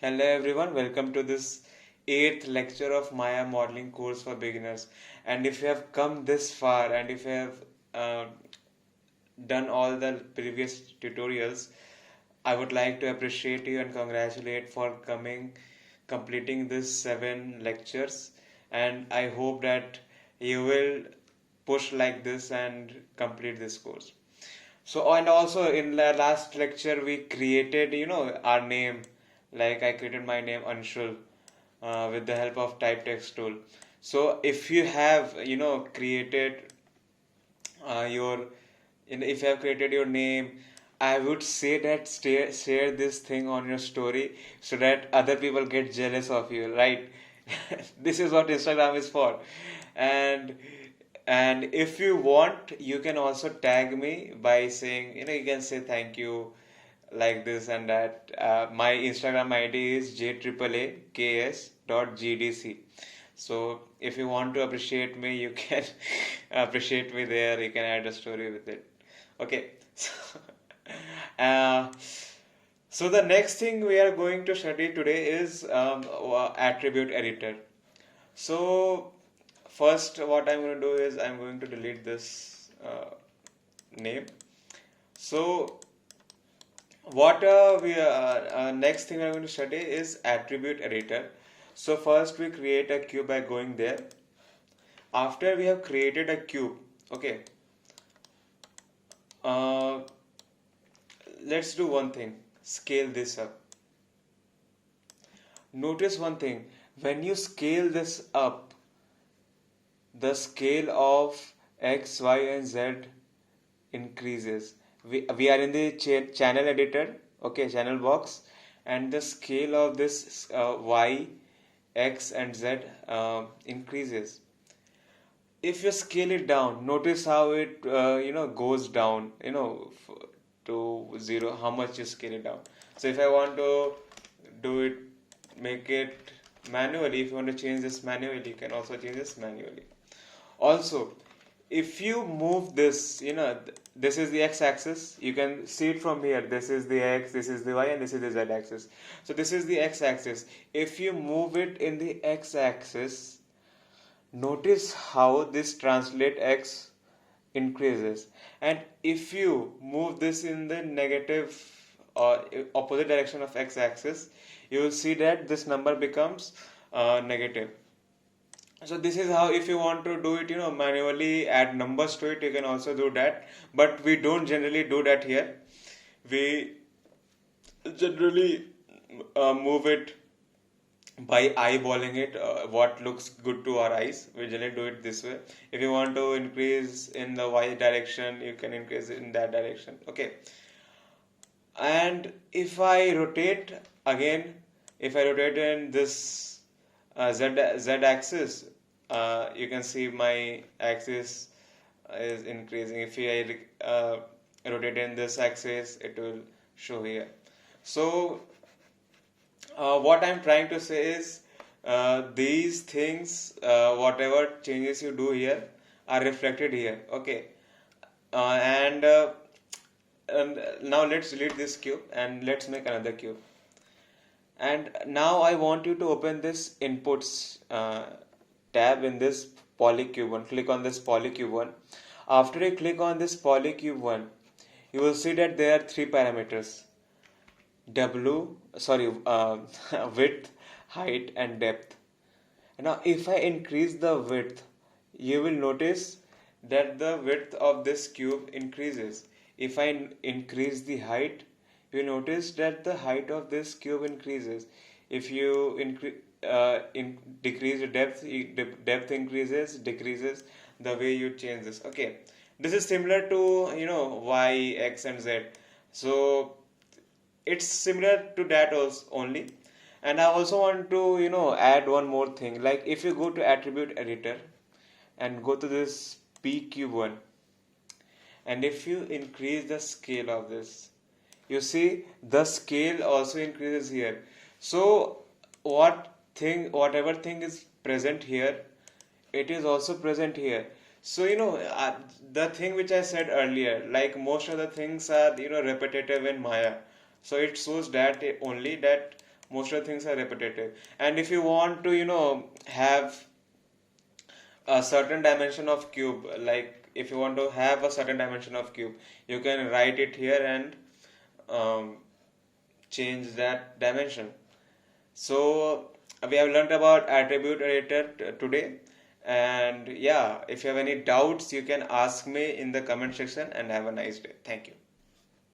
Hello everyone, welcome to this eighth lecture of Maya modeling course for beginners. And if you have come this far and if you have uh, done all the previous tutorials, I would like to appreciate you and congratulate for completing this seven lectures. And I hope that you will push like this and complete this course. So, and also in the last lecture, we created, our name. Like I created my name Anshul with the help of type text tool. So, if you have, created your, if you have created your name, I would say that share this thing on your story so that other people get jealous of you, right? This is what Instagram is for. And and if you want, you can also tag me by saying, you can say thank you like this and that. My Instagram ID is jaaaks.gdc. So if you want to appreciate me, you can appreciate me there. You can add a story with it. Okay. uh, so the next thing we are going to study today is attribute editor. So first, what I'm going to do is I'm going to delete this name. So what we next thing we're going to study is attribute editor. So first we create a cube by going there. After we have created a cube, okay, uh, let's do one thing, scale this up. Notice one thing, when you scale this up, the scale of x, y and z increases. We are in the channel editor, okay, channel box, and the scale of this y, x and z increases. If you scale it down, notice how it goes down, to zero, how much you scale it down. So if I want to do it, make it manually, if you want to change this manually, you can also change this manually. Also, if you move this, this is the x-axis, you can see it from here. This is the x, this is the y, and this is the z-axis. So this is the x-axis. If you move it in the x-axis, notice how this translate x increases. And if you move this in the negative or opposite direction of x-axis, you will see that this number becomes negative. So this is how, if you want to do it, manually add numbers to it, you can also do that. But we don't generally do that here. We generally move it by eyeballing it, what looks good to our eyes. We generally do it this way. If you want to increase in the y direction, you can increase in that direction. Okay. And if I rotate again, if I rotate in this z axis, you can see my axis is increasing. If I rotate in this axis, it will show here. So what I'm trying to say is these things, whatever changes you do here, are reflected here. Okay, and now let's delete this cube and let's make another cube. And now I want you to open this inputs tab in this polycube one. Click on this polycube one. After you click on this polycube one, you will see that there are three parameters: width, height, and depth. Now, if I increase the width, you will notice that the width of this cube increases. If I increase the height, you notice that the height of this cube increases. If you decrease the depth, depth increases, decreases the way you change this. Okay, this is similar to y, x, and z. So it's similar to that also only. And I also want to add one more thing. Like if you go to attribute editor and go to this p cube one, and if you increase the scale of this, you see the scale also increases here. So whatever thing is present here, it is also present here. So the thing which I said earlier, like most of the things are repetitive in Maya. So it shows that only that most of the things are repetitive. And if you want to, have a certain dimension of cube, like if you want to have a certain dimension of cube, you can write it here and um, change that dimension. So we have learned about attribute editor today. And yeah, if you have any doubts, you can ask me in the comment section, and have a nice day. Thank you.